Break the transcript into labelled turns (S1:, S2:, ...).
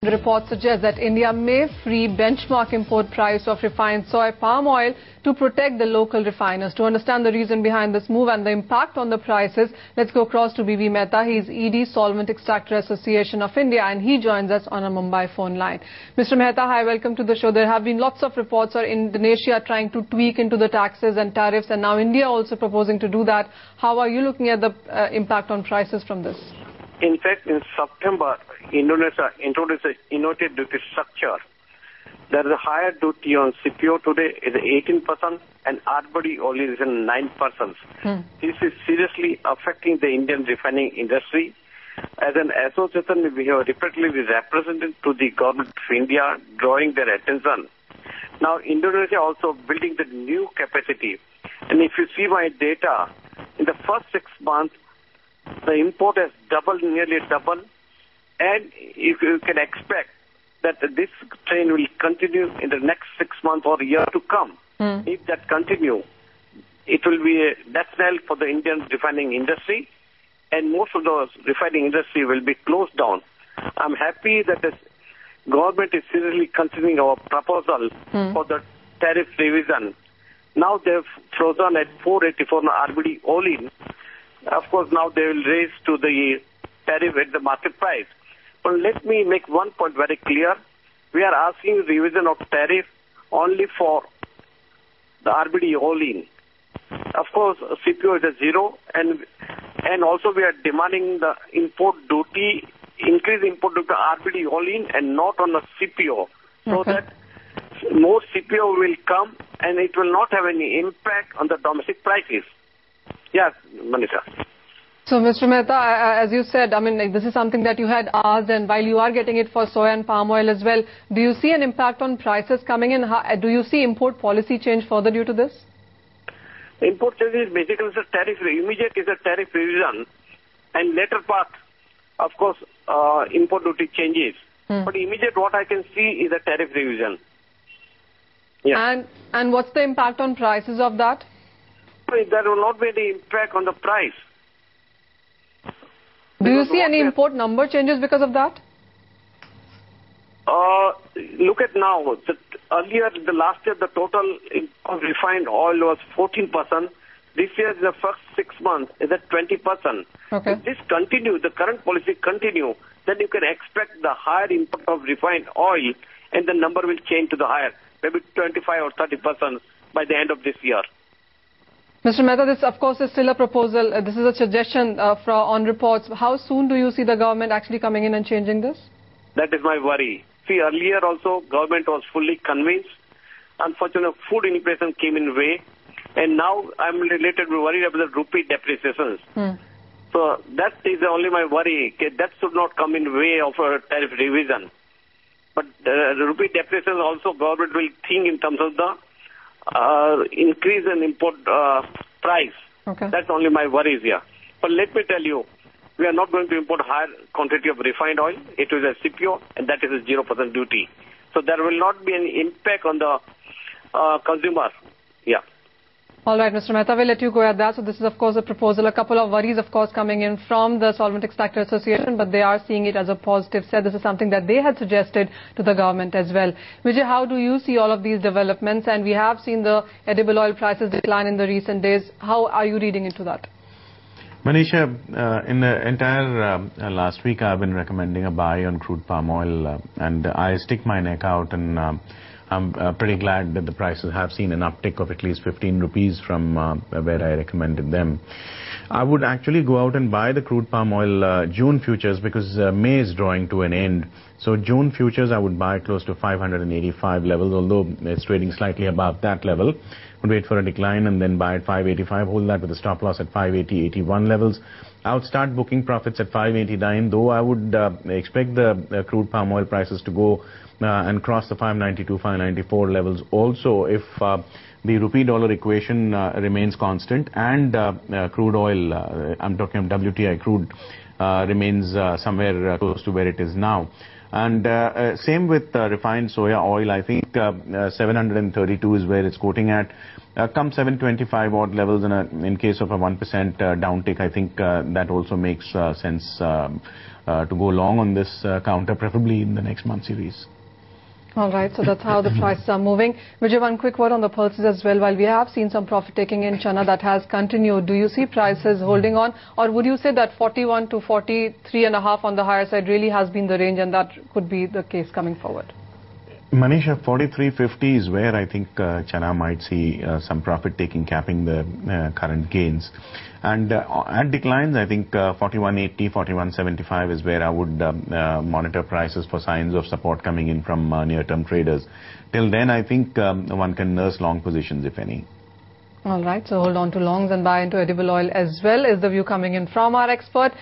S1: The report suggests that India may free benchmark import price of refined soy palm oil to protect the local refiners. To understand the reason behind this move and the impact on the prices, let's go across to B.V. Mehta. He's ED, Solvent Extractor Association of India, and he joins us on a Mumbai phone line. Mr. Mehta, hi, welcome to the show. There have been lots of reports of Indonesia trying to tweak into the taxes and tariffs, and now India also proposing to do that. How are you looking at the impact on prices from this?
S2: In fact, in September, Indonesia introduced an innovative duty structure. There is a higher duty on CPO today is 18% and RBD only is 9%. This is seriously affecting the Indian refining industry. As an association, we have repeatedly represented to the government of India, drawing their attention. Now, Indonesia also building the new capacity. And if you see my data, in the first 6 months, the import has doubled, nearly doubled, and if you can expect that this trend will continue in the next 6 months or year to come. If that continue, it will be a death knell for the Indian refining industry, and most of the refining industry will be closed down. I'm happy that the government is seriously considering our proposal for the tariff revision. Now they've frozen at 484 RBD all-in. Of course, now they will raise to the tariff at the market price. But let me make one point very clear. We are asking revision of tariff only for the RBD all-in. Of course, CPO is a zero, and also we are demanding the import duty, increase import duty RBD all-in and not on the CPO, so that more CPO will come and it will not have any impact on the domestic prices. Yes, Manisha.
S1: So, Mr. Mehta, as you said, I mean, this is something that you had asked, and while you are getting it for soy and palm oil as well, do you see an impact on prices coming in? Do you see import policy change further due to this?
S2: Import change is basically a tariff, immediate is a tariff revision, and later part, of course, import duty changes. But immediate what I can see is a tariff revision. Yeah.
S1: And what's the impact on prices of that?
S2: There will not be any impact on the price.
S1: Do you see any import number changes because of that?
S2: Look at now. Earlier, the last year, the total of refined oil was 14%. This year, the first 6 months, is at 20%.
S1: Okay.
S2: If this continues, the current policy continue, then you can expect the higher import of refined oil, and the number will change to the higher, maybe 25 or 30% by the end of this year.
S1: Mr. Mehta, this of course is still a proposal. This is a suggestion on reports. How soon do you see the government actually coming in and changing this?
S2: That is my worry. See, earlier also government was fully convinced. Unfortunately, food inflation came in way, and now I'm related worried about the rupee depreciations. So that is only my worry. That should not come in way of a tariff revision. But the rupee depreciation also government will think in terms of the increase in import price.
S1: Okay.
S2: That's only my worries here. But let me tell you, we are not going to import higher quantity of refined oil. It is a CPO, and that is a 0% duty. So there will not be any impact on the consumer. Yeah.
S1: All right, Mr. Mehta, we'll let you go at that. So this is, of course, a proposal. A couple of worries, of course, coming in from the Solvent Extractor Association, but they are seeing it as a positive step. This is something that they had suggested to the government as well. Vijay, how do you see all of these developments? And we have seen the edible oil prices decline in the recent days. How are you reading into that?
S3: Manisha, in the entire last week, I've been recommending a buy on crude palm oil, and I stick my neck out, and I'm pretty glad that the prices have seen an uptick of at least 15 rupees from where I recommended them. I would actually go out and buy the crude palm oil June futures because May is drawing to an end. So June futures I would buy close to 585 levels, although it's trading slightly above that level. Would wait for a decline and then buy at 585, hold that with a stop loss at 580, 81 levels. I would start booking profits at 589, though I would expect the crude palm oil prices to go and cross the 592, 594 levels also if the rupee-dollar equation remains constant and crude oil, I'm talking of WTI crude, remains somewhere close to where it is now. And same with refined soya oil. I think 732 is where it's quoting at. Come 725 odd levels in case of a 1% downtick, I think that also makes sense to go long on this counter, preferably in the next month series.
S1: All right, so that's how the prices are moving. Vijay, one quick word on the pulses as well. While we have seen some profit taking in chana that has continued, do you see prices holding on, or would you say that 41 to 43.5 on the higher side really has been the range and that could be the case coming forward?
S3: Manisha, 43.50 is where I think chana might see some profit taking, capping the current gains. And at declines, I think 41.80, 41.75 is where I would monitor prices for signs of support coming in from near-term traders. Till then, I think one can nurse long positions, if any.
S1: All right, so hold on to longs and buy into edible oil as well, is the view coming in from our expert.